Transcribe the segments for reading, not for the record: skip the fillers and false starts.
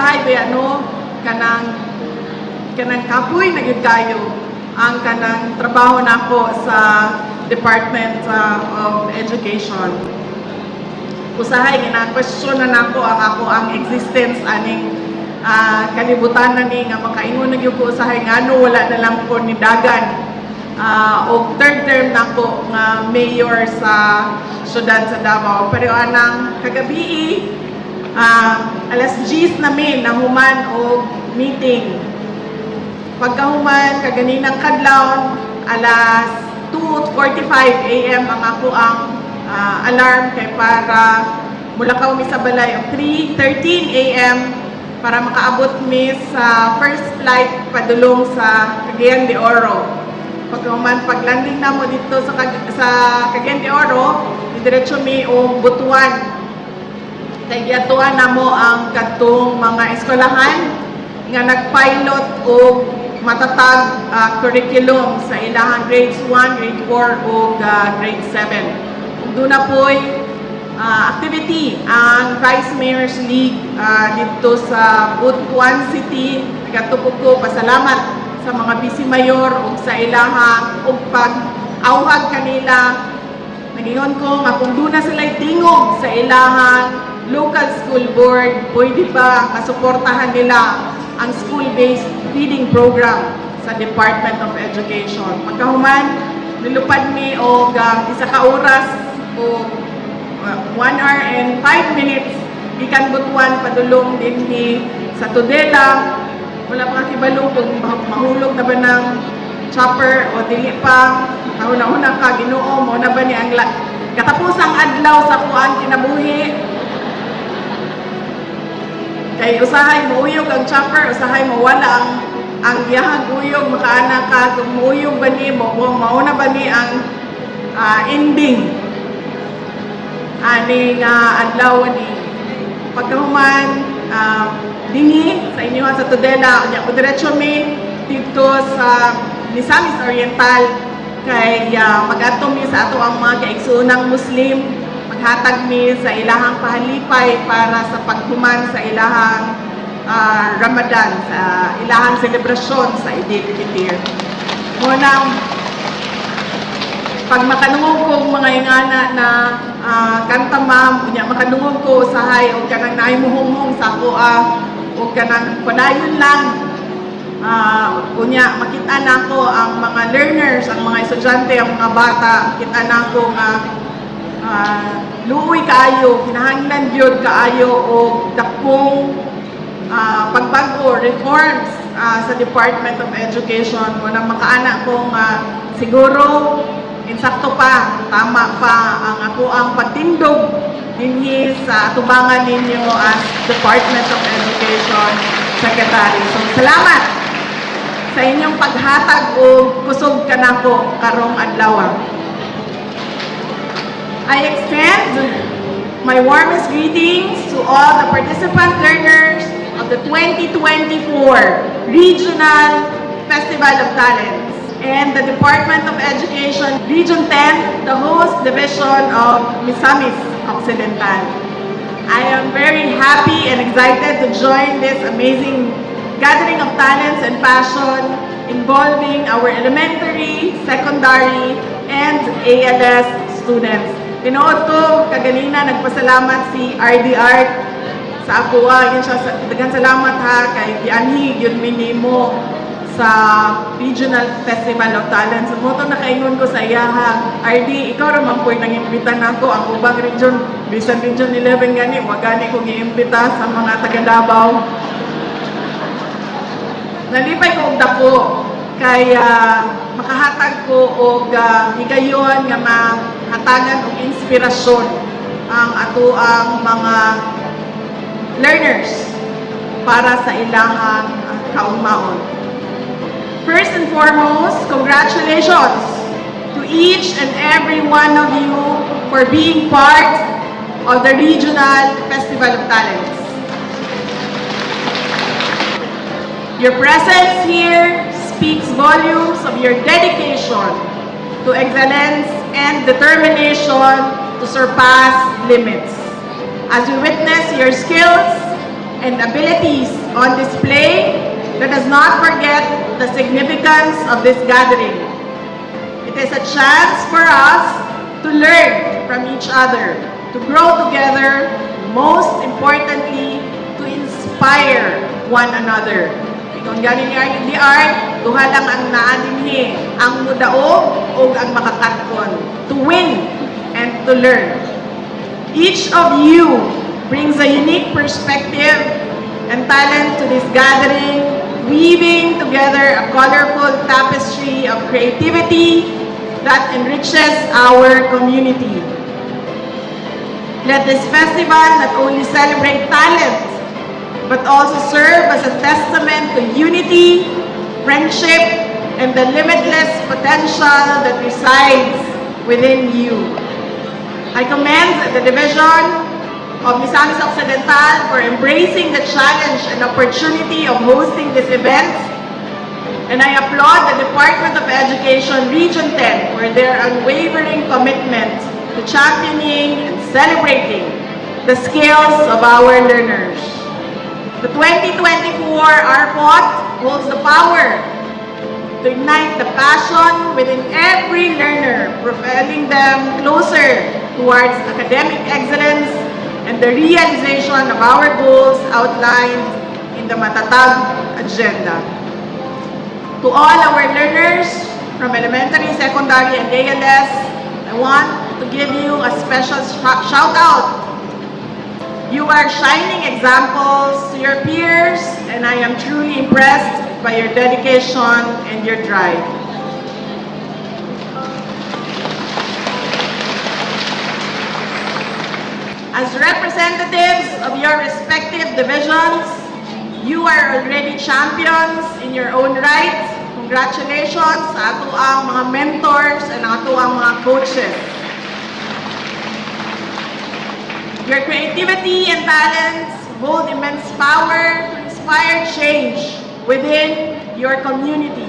usahay ba kanang kapoy na gyud kayo ang kanang trabaho nako sa Department of Education. Usahay gina-question na nako ang existence aning kalibutan na ni nga makaingon na gyud ko usahay ngano wala na lang ko ni dagan og third term nako nga mayor sa syudad sa Davao. Pero anang kagabi alas 10 namin nahuman og meeting. Pagkahuman kaгаninang kadlaw alas 2:45 AM ang ako ang alarm kay para mulakaw mi sa balay og 3:13 AM para makaabot mi sa first flight padulong sa Cagayan de Oro. Pagkahuman paglanding na mo dito sa Cagayan de Oro, diretso mi og Butuan. Kay giatuan na mo ang katong mga eskwelahan nga nagpilot og matatag curriculum sa ilahang grades 1, grade 4 ug grade 7. Doon na po'y activity ang Vice Mayor's League dito sa Butuan City. Nagatupog ko pasalamat sa mga vice mayor ug sa ilahang ug pag-awhag kanila. Nagingon ko nga kung doon na sila'y tingog sa ilahang local school board, pwede ba masuportahan nila ang school-based feeding program sa Department of Education. Pagkahuman, nilupad mi og isa ka oras o 1 hour and 5 minutes gikan Butuan padulong dinhi sa Tudela. Wala pa kibalo kung mahulog na ba ng chopper o dili pa. Una-una ka Ginoo mo na ba ni ang katapusang adlaw sa kuan kinabuhi. Kay usahay mo uyog ang chopper, usahay mo wala ang giyahang uyog makaana ka kung muuyog ba ni mo kung mauna ba ni ang ending aning adlaw ni pagkahuman dinhi sa inyo sa Tudela unya ko diretso mi dito sa Misamis Oriental kay mag-adto mi sa ato ang mga kaigsuonang Muslim, maghatag mi sa ilahang pahalipay para sa paghuman sa ilahang Ramadan, sa ilahang selebrasyon sa Eid al-Fitr. Munang pag makanungog ko mga ingana na kanta ma'am, unya makanungog ko usahay o kanang nahimuhumong sa ako o kanang padayon lang. Unya makita na ko ang mga learners, ang mga estudyante, ang mga bata, makita na ko nga luoy kaayo, kinahanglan gyud kaayo o dakong pagbago, reforms sa Department of Education. Munang makaana ko nga siguro insakto pa, tama pa ang ako ang pagtindog dinhi sa tubangan ninyo as Department of Education Secretary. So, salamat sa inyong paghatag o kusog kanako karong adlaw. I extend my warmest greetings to all the participant learners of the 2024 Regional Festival of Talents and the Department of Education Region 10, the host division of Misamis Occidental. I am very happy and excited to join this amazing gathering of talents and passion involving our elementary, secondary, and ALS students. Tinuod ko, kaganina nagpasalamat si RD Art sa ako. Yun siya, daghang salamat ha, kay gianhi yun minimo sa Regional Festival of Talents. So, moto nakaingon ko sa iya ha, RD, ikaw raman po'y nang-imbitan ako ang ubang region, bisan Region 11 gani, wag gani kong i-imbita sa mga taga Davao. Nalipay ko og dako kay makahatag ko og higayon nga mahatagan og inspirasyon ang ato ang mga learners para sa ilahang kaugmaon. First and foremost, congratulations to each and every one of you for being part of the Regional Festival of Talents. Your presence here speaks volumes of your dedication to excellence and determination to surpass limits. As we witness your skills, and abilities on display, let us not forget the significance of this gathering. It is a chance for us to learn from each other, to grow together, most importantly, to inspire one another. Kung ganin ni Arlie the Art, duha lang ang naanimhi, ang mudaog o ang makakatkon, to win and to learn. Each of you brings a unique perspective and talent to this gathering, weaving together a colorful tapestry of creativity that enriches our community. Let this festival not only celebrate talent, but also serve as a testament to unity, friendship, and the limitless potential that resides within you. I commend the Division of Misamis Occidental for embracing the challenge and opportunity of hosting this event, and I applaud the Department of Education Region 10 for their unwavering commitment to championing and celebrating the skills of our learners. The 2024 RPOT holds the power to ignite the passion within every learner, propelling them closer towards academic excellence and the realization of our goals outlined in the Matatag Agenda. To all our learners from elementary, secondary, and ALS, I want to give you a special shout out. You are shining examples to your peers, and I am truly impressed by your dedication and your drive. As representatives of your respective divisions, you are already champions in your own right. Congratulations sa ato ang mga mentors and ato ang mga coaches. Your creativity and talents hold immense power to inspire change within your community.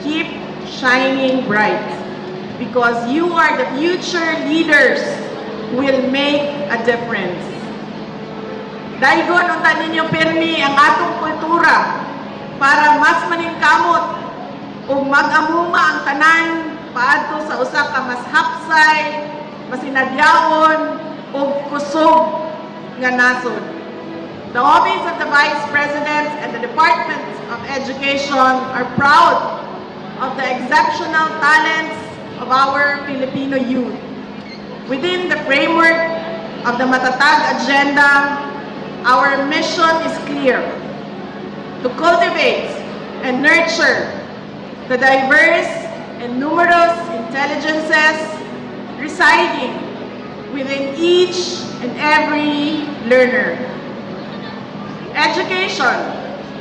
Keep shining bright because you are the future leaders who will make a difference. Daigon unta ninyo pirmi ang atong kultura para mas maningkamot o mag-amuma ang tanan paadto sa usa ka mas hapsay, masinadyaon o kusog nga nasod. The Office of the Vice President and the Department of Education are proud of the exceptional talents of our Filipino youth. Within the framework of the Matatag Agenda, our mission is clear: to cultivate and nurture the diverse and numerous intelligences residing within each and every learner. Education,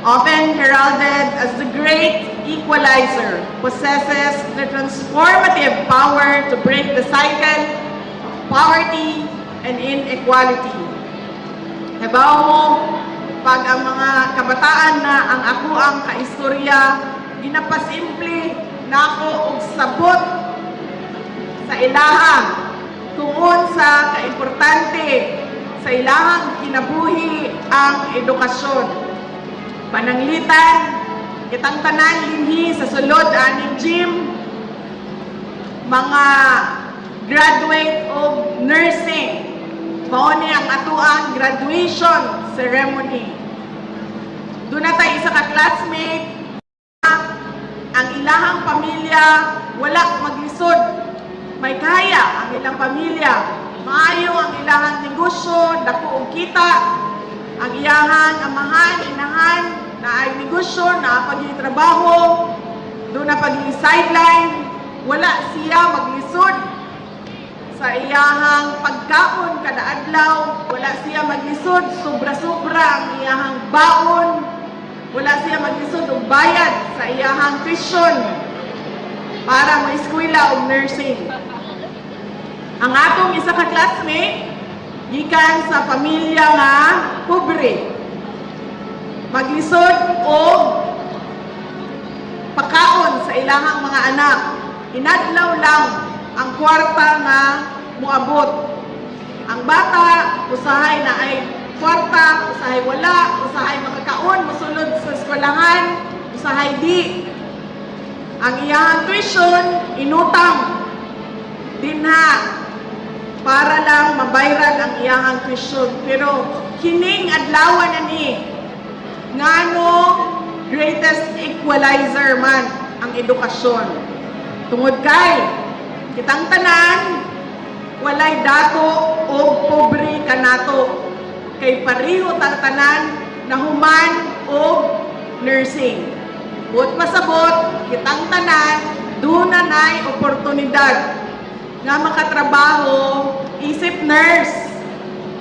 often heralded as the great equalizer, possesses the transformative power to break the cycle of poverty and inequality. Habaw mo, pag ang mga kabataan na ang ako ang kaistorya, ginapasimple na ako og sabot sa ilahang tungod sa kaimportante sa ilahang kinabuhi ang edukasyon. Pananglitan, kitang tanan linhi sa sulod aning gym, mga graduate of nursing, mao ni ang atuang graduation ceremony. Doon na tayo isa ka classmate, ang ilahang pamilya wala maglisod. May kaya ang ilang pamilya, maayo ang ilahang negosyo, dako og kita, ang iyahang amahan, inahan, na ay negosyo, na pagtrabaho, doon na pag-sideline, wala siya maglisod sa iyahang pagkaon kada adlaw, wala siya maglisod, sobra-sobra ang iyahang baon, wala siya maglisod og bayad sa iyahang tuition para ma-eskwela og nursing. Ang atong isa ka classmate, gikan sa pamilya nga pobre, maglisod og pagkaon sa ilahang mga anak, inadlaw lang ang kwarta nga muabot. Ang bata, usahay na ay kwarta, usahay wala, usahay makakaon, musulod sa eskwelahan, usahay di. Ang iyang tuition, inutang din ha, para lang mabayran ang iyang tuition. Pero kining adlaw na ni, ngano greatest equalizer man ang edukasyon. Tungod kay, kitang tanan, walay dato o pobre kanato. Kay pareho tang tanan na human o nursing. Buot pasabot, kitang tanan, doon na na'y oportunidad nga makatrabaho, isip nurse,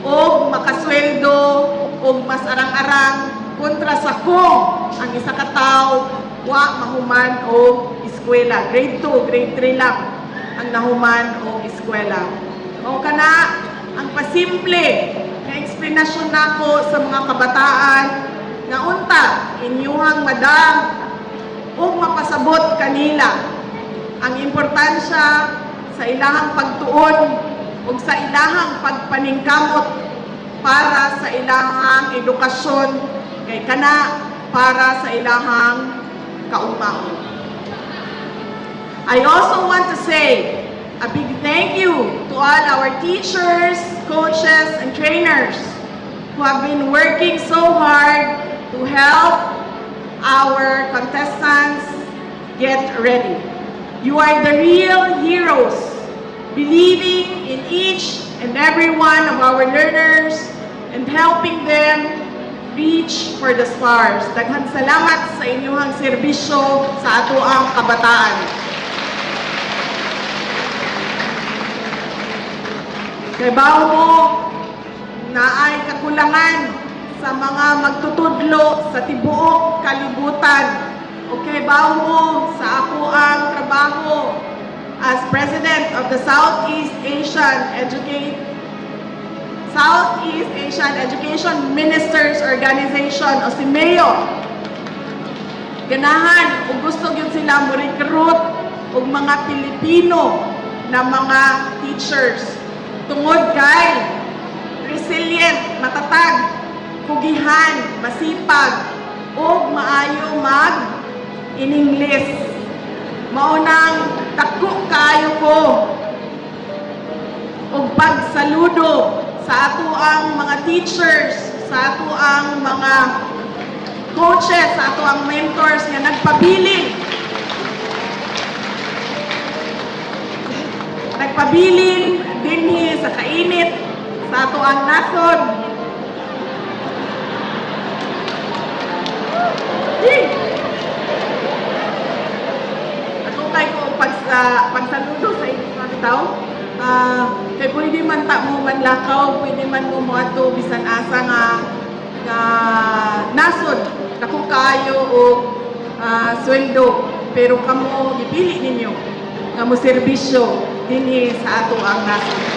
o makasweldo, o mas arang-arang, kontra sa kung ang isa ka tawo wa mahuman o eskwela. Grade 2, grade 3 lang ang nahuman o eskwela. O kana, ang pasimple na eksplanasyon nako sa mga kabataan na unta, inyuhang madam o mapasabot kanila ang importansya sa ilahang pagtuon o sa ilahang pagpaningkamot para sa ilahang edukasyon kay kana para sa ilahang kaugmaon. I also want to say a big thank you to all our teachers, coaches, and trainers who have been working so hard to help our contestants get ready. You are the real heroes, believing in each and every one of our learners and helping them reach for the stars. Daghang salamat sa inyong serbisyo sa ato ang kabataan. Kay bao mo na ay kakulangan sa mga magtutudlo sa tibuok kalibutan. Okay, bao mo sa ako ang trabaho as President of the Southeast Asian Education Ministers Organization o si MEO. Ganahan, o gusto yun sila mo-recruit og mga Pilipino na mga teachers. Tungod kay resilient, matatag, kugihan, masipag, o maayo mag-in-English. Maunang dako kayo ko og pagsaludo sa ato ang mga teachers, sa ato ang mga coaches, sa ato ang mentors nga nagpabiling dinhi sa kainit sa ato ang nasod. Ako kay ko pagsaludo sa inyong mga tao. Kay pwede man ta mo manlakaw, pwede man mo moadto bisan asa nga nasod dako kayo o sweldo, pero kamo gipili ninyo nga mo serbisyo dinhi sa ato ang nasod.